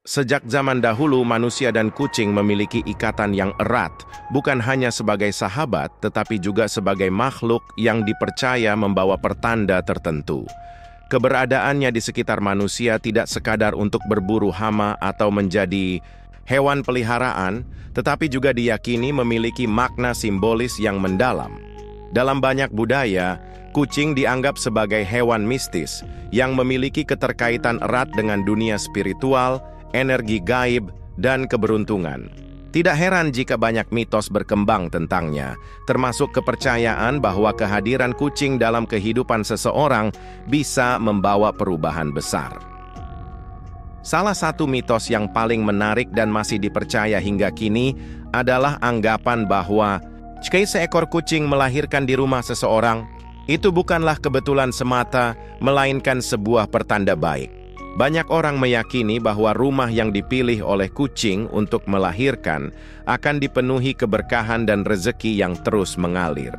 Sejak zaman dahulu, manusia dan kucing memiliki ikatan yang erat, bukan hanya sebagai sahabat, tetapi juga sebagai makhluk yang dipercaya membawa pertanda tertentu. Keberadaannya di sekitar manusia tidak sekadar untuk berburu hama atau menjadi hewan peliharaan, tetapi juga diyakini memiliki makna simbolis yang mendalam. Dalam banyak budaya, kucing dianggap sebagai hewan mistis yang memiliki keterkaitan erat dengan dunia spiritual, energi gaib, dan keberuntungan. Tidak heran jika banyak mitos berkembang tentangnya, termasuk kepercayaan bahwa kehadiran kucing dalam kehidupan seseorang bisa membawa perubahan besar. Salah satu mitos yang paling menarik dan masih dipercaya hingga kini adalah anggapan bahwa jika seekor kucing melahirkan di rumah seseorang, itu bukanlah kebetulan semata, melainkan sebuah pertanda baik. Banyak orang meyakini bahwa rumah yang dipilih oleh kucing untuk melahirkan akan dipenuhi keberkahan dan rezeki yang terus mengalir.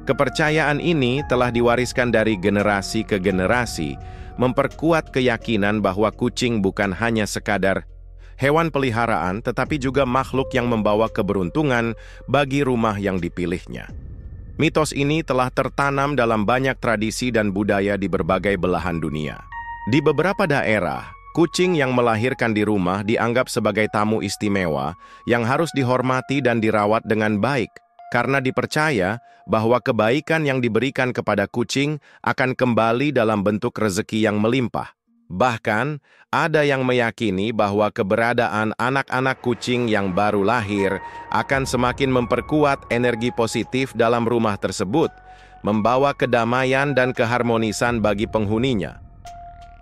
Kepercayaan ini telah diwariskan dari generasi ke generasi, memperkuat keyakinan bahwa kucing bukan hanya sekadar hewan peliharaan, tetapi juga makhluk yang membawa keberuntungan bagi rumah yang dipilihnya. Mitos ini telah tertanam dalam banyak tradisi dan budaya di berbagai belahan dunia. Di beberapa daerah, kucing yang melahirkan di rumah dianggap sebagai tamu istimewa yang harus dihormati dan dirawat dengan baik, karena dipercaya bahwa kebaikan yang diberikan kepada kucing akan kembali dalam bentuk rezeki yang melimpah. Bahkan, ada yang meyakini bahwa keberadaan anak-anak kucing yang baru lahir akan semakin memperkuat energi positif dalam rumah tersebut, membawa kedamaian dan keharmonisan bagi penghuninya.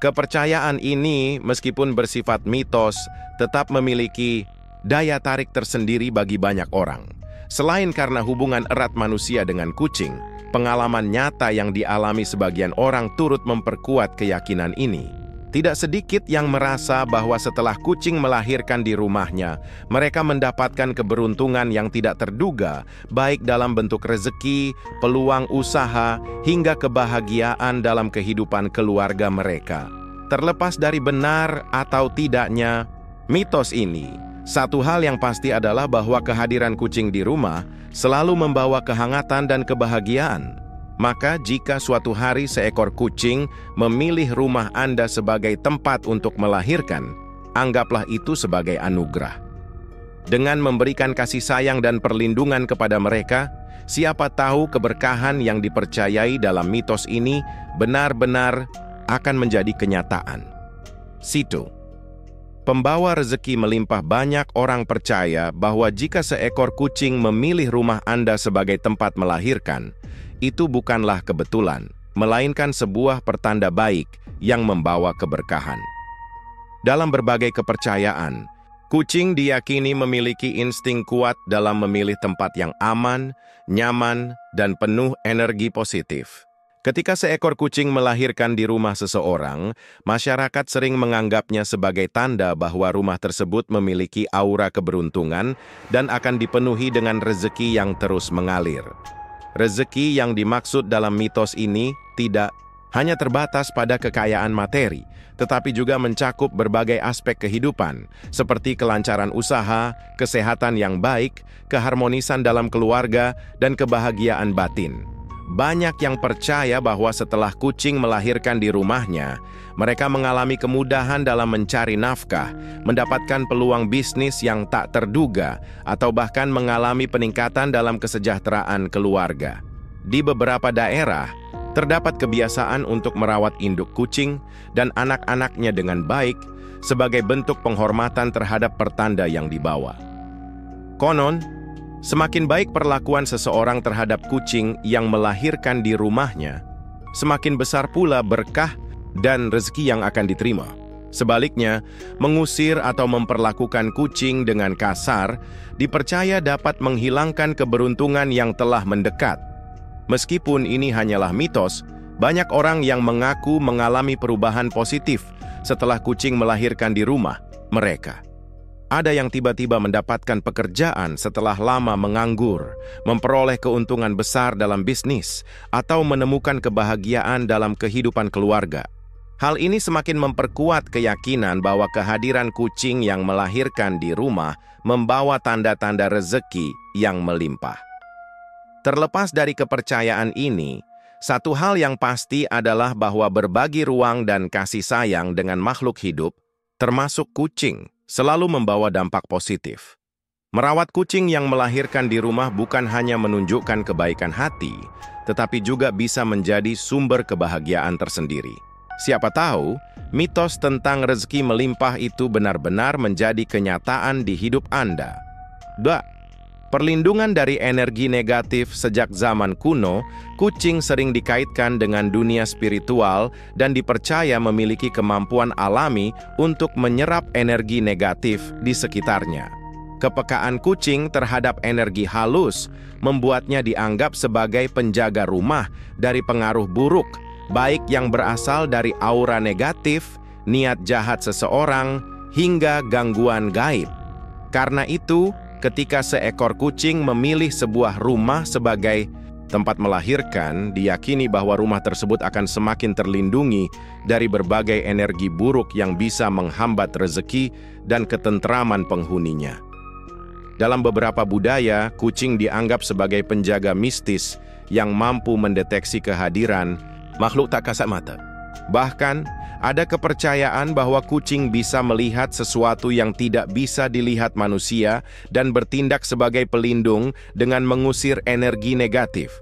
Kepercayaan ini, meskipun bersifat mitos, tetap memiliki daya tarik tersendiri bagi banyak orang. Selain karena hubungan erat manusia dengan kucing, pengalaman nyata yang dialami sebagian orang turut memperkuat keyakinan ini. Tidak sedikit yang merasa bahwa setelah kucing melahirkan di rumahnya, mereka mendapatkan keberuntungan yang tidak terduga, baik dalam bentuk rezeki, peluang usaha, hingga kebahagiaan dalam kehidupan keluarga mereka. Terlepas dari benar atau tidaknya mitos ini, satu hal yang pasti adalah bahwa kehadiran kucing di rumah selalu membawa kehangatan dan kebahagiaan. Maka jika suatu hari seekor kucing memilih rumah Anda sebagai tempat untuk melahirkan, anggaplah itu sebagai anugerah. Dengan memberikan kasih sayang dan perlindungan kepada mereka, siapa tahu keberkahan yang dipercayai dalam mitos ini benar-benar akan menjadi kenyataan. Situ. Pembawa rezeki melimpah. Banyak orang percaya bahwa jika seekor kucing memilih rumah Anda sebagai tempat melahirkan, itu bukanlah kebetulan, melainkan sebuah pertanda baik yang membawa keberkahan. Dalam berbagai kepercayaan, kucing diyakini memiliki insting kuat dalam memilih tempat yang aman, nyaman, dan penuh energi positif. Ketika seekor kucing melahirkan di rumah seseorang, masyarakat sering menganggapnya sebagai tanda bahwa rumah tersebut memiliki aura keberuntungan dan akan dipenuhi dengan rezeki yang terus mengalir. Rezeki yang dimaksud dalam mitos ini tidak hanya terbatas pada kekayaan materi, tetapi juga mencakup berbagai aspek kehidupan, seperti kelancaran usaha, kesehatan yang baik, keharmonisan dalam keluarga, dan kebahagiaan batin. Banyak yang percaya bahwa setelah kucing melahirkan di rumahnya, mereka mengalami kemudahan dalam mencari nafkah, mendapatkan peluang bisnis yang tak terduga, atau bahkan mengalami peningkatan dalam kesejahteraan keluarga. Di beberapa daerah, terdapat kebiasaan untuk merawat induk kucing dan anak-anaknya dengan baik sebagai bentuk penghormatan terhadap pertanda yang dibawa. Konon, semakin baik perlakuan seseorang terhadap kucing yang melahirkan di rumahnya, semakin besar pula berkah dan rezeki yang akan diterima. Sebaliknya, mengusir atau memperlakukan kucing dengan kasar dipercaya dapat menghilangkan keberuntungan yang telah mendekat. Meskipun ini hanyalah mitos, banyak orang yang mengaku mengalami perubahan positif setelah kucing melahirkan di rumah mereka. Ada yang tiba-tiba mendapatkan pekerjaan setelah lama menganggur, memperoleh keuntungan besar dalam bisnis, atau menemukan kebahagiaan dalam kehidupan keluarga. Hal ini semakin memperkuat keyakinan bahwa kehadiran kucing yang melahirkan di rumah membawa tanda-tanda rezeki yang melimpah. Terlepas dari kepercayaan ini, satu hal yang pasti adalah bahwa berbagi ruang dan kasih sayang dengan makhluk hidup, termasuk kucing, selalu membawa dampak positif. Merawat kucing yang melahirkan di rumah bukan hanya menunjukkan kebaikan hati, tetapi juga bisa menjadi sumber kebahagiaan tersendiri. Siapa tahu, mitos tentang rezeki melimpah itu benar-benar menjadi kenyataan di hidup Anda. 2. Perlindungan dari energi negatif. Sejak zaman kuno, kucing sering dikaitkan dengan dunia spiritual dan dipercaya memiliki kemampuan alami untuk menyerap energi negatif di sekitarnya. Kepekaan kucing terhadap energi halus membuatnya dianggap sebagai penjaga rumah dari pengaruh buruk, baik yang berasal dari aura negatif, niat jahat seseorang, hingga gangguan gaib. Karena itu, ketika seekor kucing memilih sebuah rumah sebagai tempat melahirkan, diyakini bahwa rumah tersebut akan semakin terlindungi dari berbagai energi buruk yang bisa menghambat rezeki dan ketentraman penghuninya. Dalam beberapa budaya, kucing dianggap sebagai penjaga mistis yang mampu mendeteksi kehadiran makhluk tak kasat mata. Bahkan, ada kepercayaan bahwa kucing bisa melihat sesuatu yang tidak bisa dilihat manusia dan bertindak sebagai pelindung dengan mengusir energi negatif.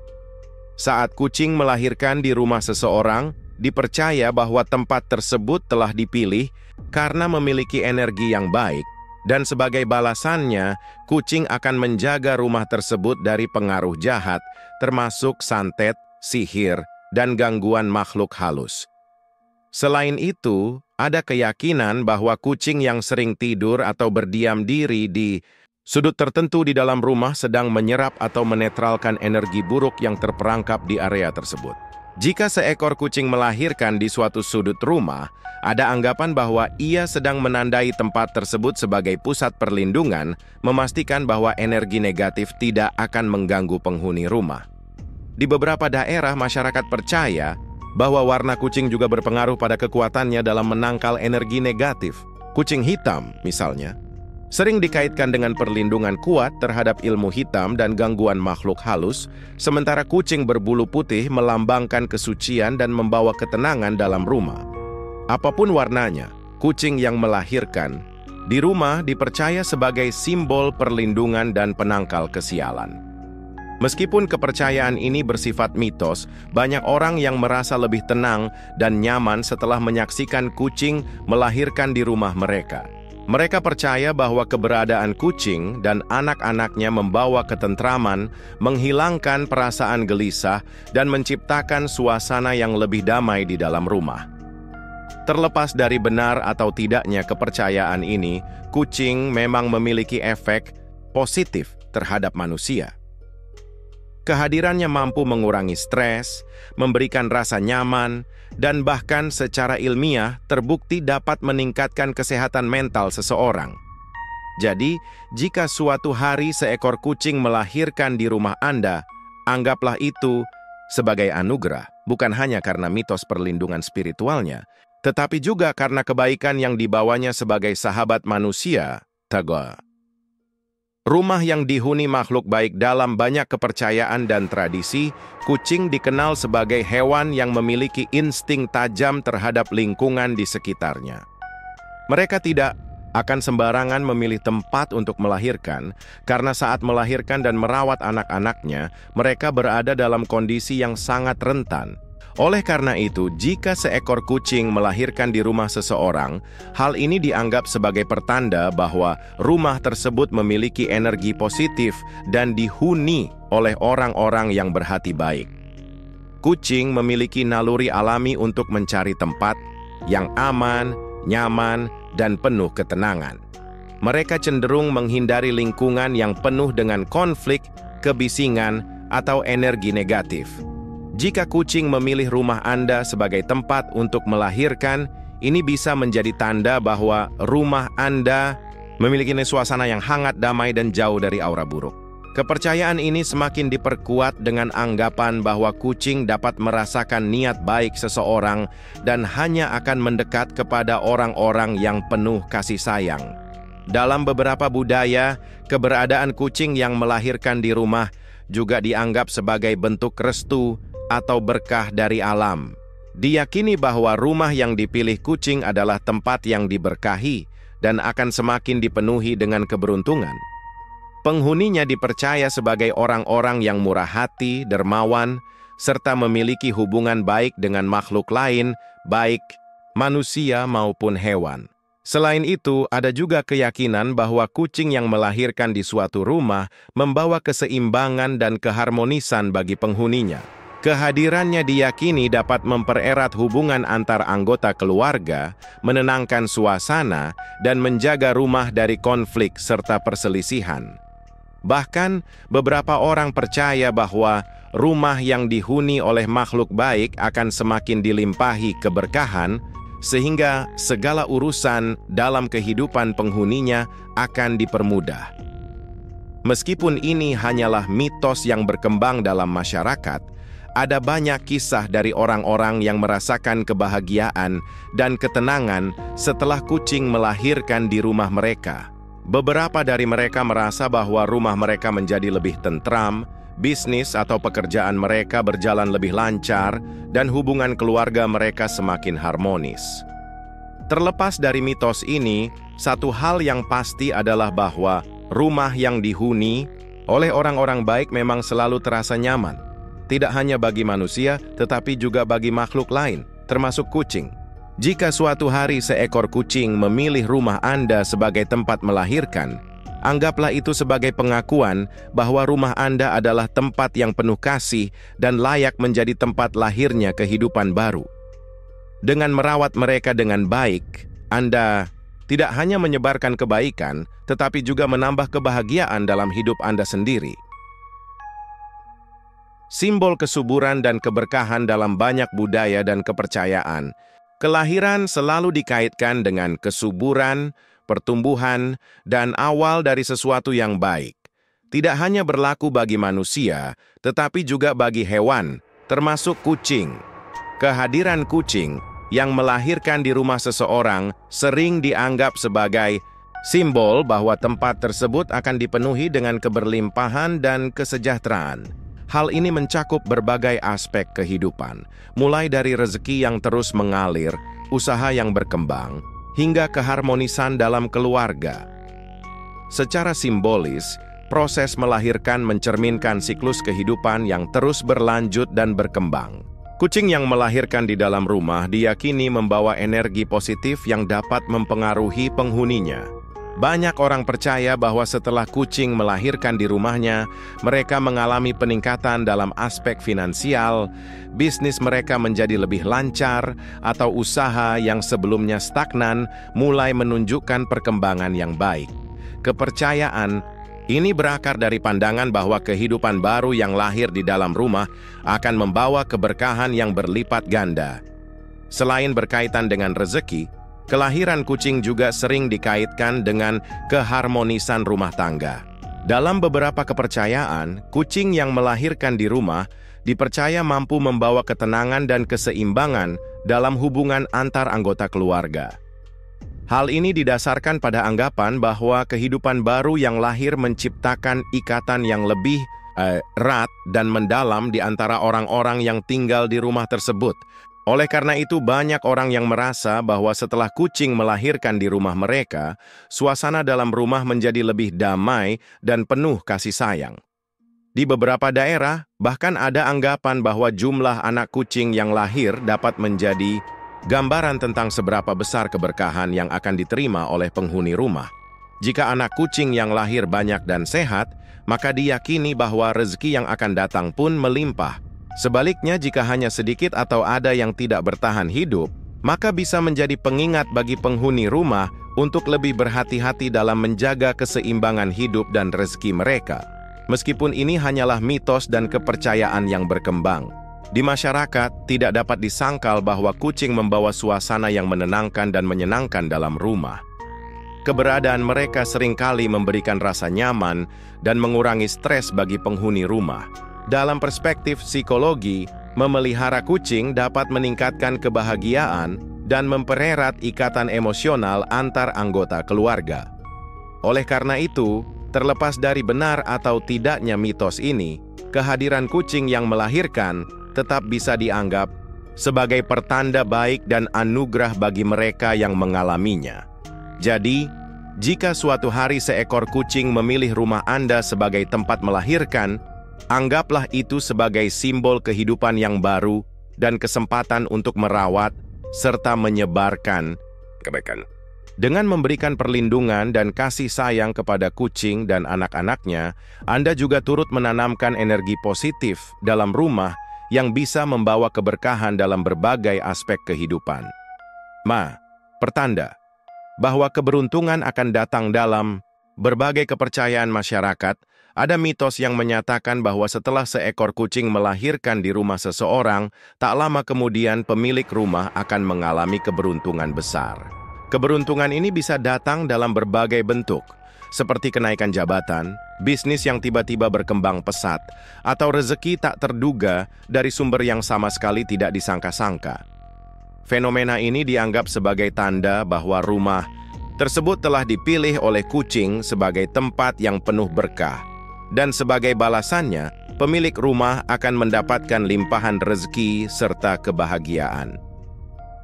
Saat kucing melahirkan di rumah seseorang, dipercaya bahwa tempat tersebut telah dipilih karena memiliki energi yang baik, dan sebagai balasannya, kucing akan menjaga rumah tersebut dari pengaruh jahat, termasuk santet, sihir, dan gangguan makhluk halus. Selain itu, ada keyakinan bahwa kucing yang sering tidur atau berdiam diri di sudut tertentu di dalam rumah sedang menyerap atau menetralkan energi buruk yang terperangkap di area tersebut. Jika seekor kucing melahirkan di suatu sudut rumah, ada anggapan bahwa ia sedang menandai tempat tersebut sebagai pusat perlindungan, memastikan bahwa energi negatif tidak akan mengganggu penghuni rumah. Di beberapa daerah, masyarakat percaya bahwa warna kucing juga berpengaruh pada kekuatannya dalam menangkal energi negatif. Kucing hitam, misalnya, sering dikaitkan dengan perlindungan kuat terhadap ilmu hitam dan gangguan makhluk halus, sementara kucing berbulu putih melambangkan kesucian dan membawa ketenangan dalam rumah. Apapun warnanya, kucing yang melahirkan di rumah dipercaya sebagai simbol perlindungan dan penangkal kesialan. Meskipun kepercayaan ini bersifat mitos, banyak orang yang merasa lebih tenang dan nyaman setelah menyaksikan kucing melahirkan di rumah mereka. Mereka percaya bahwa keberadaan kucing dan anak-anaknya membawa ketentraman, menghilangkan perasaan gelisah, dan menciptakan suasana yang lebih damai di dalam rumah. Terlepas dari benar atau tidaknya kepercayaan ini, kucing memang memiliki efek positif terhadap manusia. Kehadirannya mampu mengurangi stres, memberikan rasa nyaman, dan bahkan secara ilmiah terbukti dapat meningkatkan kesehatan mental seseorang. Jadi, jika suatu hari seekor kucing melahirkan di rumah Anda, anggaplah itu sebagai anugerah, bukan hanya karena mitos perlindungan spiritualnya, tetapi juga karena kebaikan yang dibawanya sebagai sahabat manusia. Taga. Rumah yang dihuni makhluk baik. Dalam banyak kepercayaan dan tradisi, kucing dikenal sebagai hewan yang memiliki insting tajam terhadap lingkungan di sekitarnya. Mereka tidak akan sembarangan memilih tempat untuk melahirkan, karena saat melahirkan dan merawat anak-anaknya, mereka berada dalam kondisi yang sangat rentan. Oleh karena itu, jika seekor kucing melahirkan di rumah seseorang, hal ini dianggap sebagai pertanda bahwa rumah tersebut memiliki energi positif dan dihuni oleh orang-orang yang berhati baik. Kucing memiliki naluri alami untuk mencari tempat yang aman, nyaman, dan penuh ketenangan. Mereka cenderung menghindari lingkungan yang penuh dengan konflik, kebisingan, atau energi negatif. Jika kucing memilih rumah Anda sebagai tempat untuk melahirkan, ini bisa menjadi tanda bahwa rumah Anda memiliki suasana yang hangat, damai, dan jauh dari aura buruk. Kepercayaan ini semakin diperkuat dengan anggapan bahwa kucing dapat merasakan niat baik seseorang dan hanya akan mendekat kepada orang-orang yang penuh kasih sayang. Dalam beberapa budaya, keberadaan kucing yang melahirkan di rumah juga dianggap sebagai bentuk restu atau berkah dari alam. Diyakini bahwa rumah yang dipilih kucing adalah tempat yang diberkahi dan akan semakin dipenuhi dengan keberuntungan. Penghuninya dipercaya sebagai orang-orang yang murah hati, dermawan, serta memiliki hubungan baik dengan makhluk lain, baik manusia maupun hewan. Selain itu, ada juga keyakinan bahwa kucing yang melahirkan di suatu rumah membawa keseimbangan dan keharmonisan bagi penghuninya. Kehadirannya diyakini dapat mempererat hubungan antar anggota keluarga, menenangkan suasana, dan menjaga rumah dari konflik serta perselisihan. Bahkan, beberapa orang percaya bahwa rumah yang dihuni oleh makhluk baik akan semakin dilimpahi keberkahan, sehingga segala urusan dalam kehidupan penghuninya akan dipermudah. Meskipun ini hanyalah mitos yang berkembang dalam masyarakat, ada banyak kisah dari orang-orang yang merasakan kebahagiaan dan ketenangan setelah kucing melahirkan di rumah mereka. Beberapa dari mereka merasa bahwa rumah mereka menjadi lebih tentram, bisnis atau pekerjaan mereka berjalan lebih lancar, dan hubungan keluarga mereka semakin harmonis. Terlepas dari mitos ini, satu hal yang pasti adalah bahwa rumah yang dihuni oleh orang-orang baik memang selalu terasa nyaman. Tidak hanya bagi manusia, tetapi juga bagi makhluk lain, termasuk kucing. Jika suatu hari seekor kucing memilih rumah Anda sebagai tempat melahirkan, anggaplah itu sebagai pengakuan bahwa rumah Anda adalah tempat yang penuh kasih dan layak menjadi tempat lahirnya kehidupan baru. Dengan merawat mereka dengan baik, Anda tidak hanya menyebarkan kebaikan, tetapi juga menambah kebahagiaan dalam hidup Anda sendiri. Simbol kesuburan dan keberkahan dalam banyak budaya dan kepercayaan. Kelahiran selalu dikaitkan dengan kesuburan, pertumbuhan, dan awal dari sesuatu yang baik. Tidak hanya berlaku bagi manusia, tetapi juga bagi hewan, termasuk kucing. Kehadiran kucing yang melahirkan di rumah seseorang sering dianggap sebagai simbol bahwa tempat tersebut akan dipenuhi dengan keberlimpahan dan kesejahteraan. Hal ini mencakup berbagai aspek kehidupan, mulai dari rezeki yang terus mengalir, usaha yang berkembang, hingga keharmonisan dalam keluarga. Secara simbolis, proses melahirkan mencerminkan siklus kehidupan yang terus berlanjut dan berkembang. Kucing yang melahirkan di dalam rumah diyakini membawa energi positif yang dapat mempengaruhi penghuninya. Banyak orang percaya bahwa setelah kucing melahirkan di rumahnya, mereka mengalami peningkatan dalam aspek finansial, bisnis mereka menjadi lebih lancar, atau usaha yang sebelumnya stagnan mulai menunjukkan perkembangan yang baik. Kepercayaan ini berakar dari pandangan bahwa kehidupan baru yang lahir di dalam rumah akan membawa keberkahan yang berlipat ganda. Selain berkaitan dengan rezeki, kelahiran kucing juga sering dikaitkan dengan keharmonisan rumah tangga. Dalam beberapa kepercayaan, kucing yang melahirkan di rumah dipercaya mampu membawa ketenangan dan keseimbangan dalam hubungan antar anggota keluarga. Hal ini didasarkan pada anggapan bahwa kehidupan baru yang lahir menciptakan ikatan yang lebih erat dan mendalam di antara orang-orang yang tinggal di rumah tersebut. Oleh karena itu, banyak orang yang merasa bahwa setelah kucing melahirkan di rumah mereka, suasana dalam rumah menjadi lebih damai dan penuh kasih sayang. Di beberapa daerah, bahkan ada anggapan bahwa jumlah anak kucing yang lahir dapat menjadi gambaran tentang seberapa besar keberkahan yang akan diterima oleh penghuni rumah. Jika anak kucing yang lahir banyak dan sehat, maka diyakini bahwa rezeki yang akan datang pun melimpah. Sebaliknya, jika hanya sedikit atau ada yang tidak bertahan hidup, maka bisa menjadi pengingat bagi penghuni rumah untuk lebih berhati-hati dalam menjaga keseimbangan hidup dan rezeki mereka. Meskipun ini hanyalah mitos dan kepercayaan yang berkembang, di masyarakat tidak dapat disangkal bahwa kucing membawa suasana yang menenangkan dan menyenangkan dalam rumah. keberadaan mereka seringkali memberikan rasa nyaman dan mengurangi stres bagi penghuni rumah. Dalam perspektif psikologi, memelihara kucing dapat meningkatkan kebahagiaan dan mempererat ikatan emosional antar anggota keluarga. Oleh karena itu, terlepas dari benar atau tidaknya mitos ini, kehadiran kucing yang melahirkan tetap bisa dianggap sebagai pertanda baik dan anugerah bagi mereka yang mengalaminya. Jadi, jika suatu hari seekor kucing memilih rumah Anda sebagai tempat melahirkan, anggaplah itu sebagai simbol kehidupan yang baru dan kesempatan untuk merawat serta menyebarkan kebaikan. Dengan memberikan perlindungan dan kasih sayang kepada kucing dan anak-anaknya, Anda juga turut menanamkan energi positif dalam rumah yang bisa membawa keberkahan dalam berbagai aspek kehidupan. Pertanda bahwa keberuntungan akan datang dalam berbagai kepercayaan masyarakat. Ada mitos yang menyatakan bahwa setelah seekor kucing melahirkan di rumah seseorang, tak lama kemudian pemilik rumah akan mengalami keberuntungan besar. Keberuntungan ini bisa datang dalam berbagai bentuk, seperti kenaikan jabatan, bisnis yang tiba-tiba berkembang pesat, atau rezeki tak terduga dari sumber yang sama sekali tidak disangka-sangka. Fenomena ini dianggap sebagai tanda bahwa rumah tersebut telah dipilih oleh kucing sebagai tempat yang penuh berkah, dan sebagai balasannya, pemilik rumah akan mendapatkan limpahan rezeki serta kebahagiaan.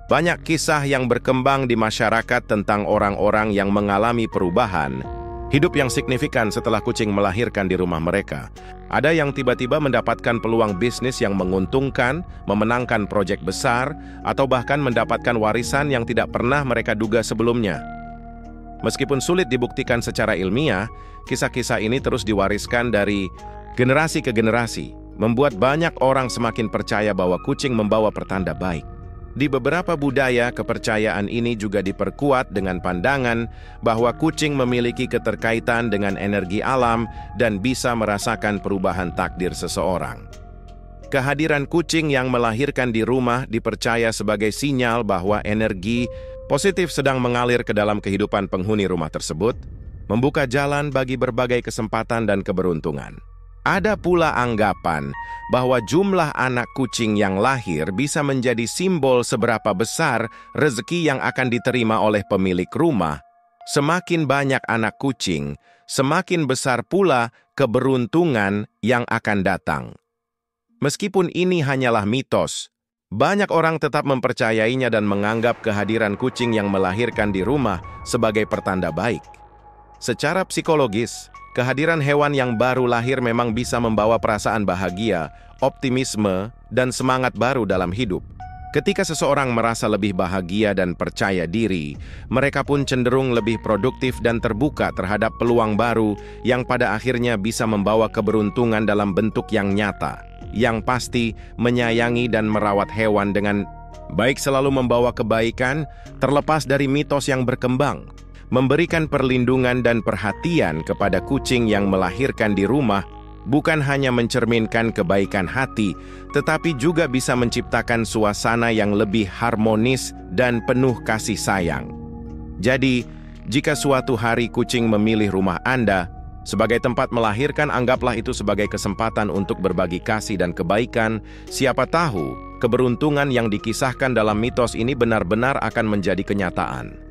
Banyak kisah yang berkembang di masyarakat tentang orang-orang yang mengalami perubahan hidup yang signifikan setelah kucing melahirkan di rumah mereka. Ada yang tiba-tiba mendapatkan peluang bisnis yang menguntungkan, memenangkan proyek besar, atau bahkan mendapatkan warisan yang tidak pernah mereka duga sebelumnya. Meskipun sulit dibuktikan secara ilmiah, kisah-kisah ini terus diwariskan dari generasi ke generasi, membuat banyak orang semakin percaya bahwa kucing membawa pertanda baik. Di beberapa budaya, kepercayaan ini juga diperkuat dengan pandangan bahwa kucing memiliki keterkaitan dengan energi alam dan bisa merasakan perubahan takdir seseorang. Kehadiran kucing yang melahirkan di rumah dipercaya sebagai sinyal bahwa energi positif sedang mengalir ke dalam kehidupan penghuni rumah tersebut, membuka jalan bagi berbagai kesempatan dan keberuntungan. Ada pula anggapan bahwa jumlah anak kucing yang lahir bisa menjadi simbol seberapa besar rezeki yang akan diterima oleh pemilik rumah. Semakin banyak anak kucing, semakin besar pula keberuntungan yang akan datang. Meskipun ini hanyalah mitos, banyak orang tetap mempercayainya dan menganggap kehadiran kucing yang melahirkan di rumah sebagai pertanda baik. Secara psikologis, kehadiran hewan yang baru lahir memang bisa membawa perasaan bahagia, optimisme, dan semangat baru dalam hidup. Ketika seseorang merasa lebih bahagia dan percaya diri, mereka pun cenderung lebih produktif dan terbuka terhadap peluang baru yang pada akhirnya bisa membawa keberuntungan dalam bentuk yang nyata. Yang pasti, menyayangi dan merawat hewan dengan baik selalu membawa kebaikan, terlepas dari mitos yang berkembang. Memberikan perlindungan dan perhatian kepada kucing yang melahirkan di rumah bukan hanya mencerminkan kebaikan hati, tetapi juga bisa menciptakan suasana yang lebih harmonis dan penuh kasih sayang. Jadi, jika suatu hari kucing memilih rumah Anda sebagai tempat melahirkan, anggaplah itu sebagai kesempatan untuk berbagi kasih dan kebaikan. Siapa tahu, keberuntungan yang dikisahkan dalam mitos ini benar-benar akan menjadi kenyataan.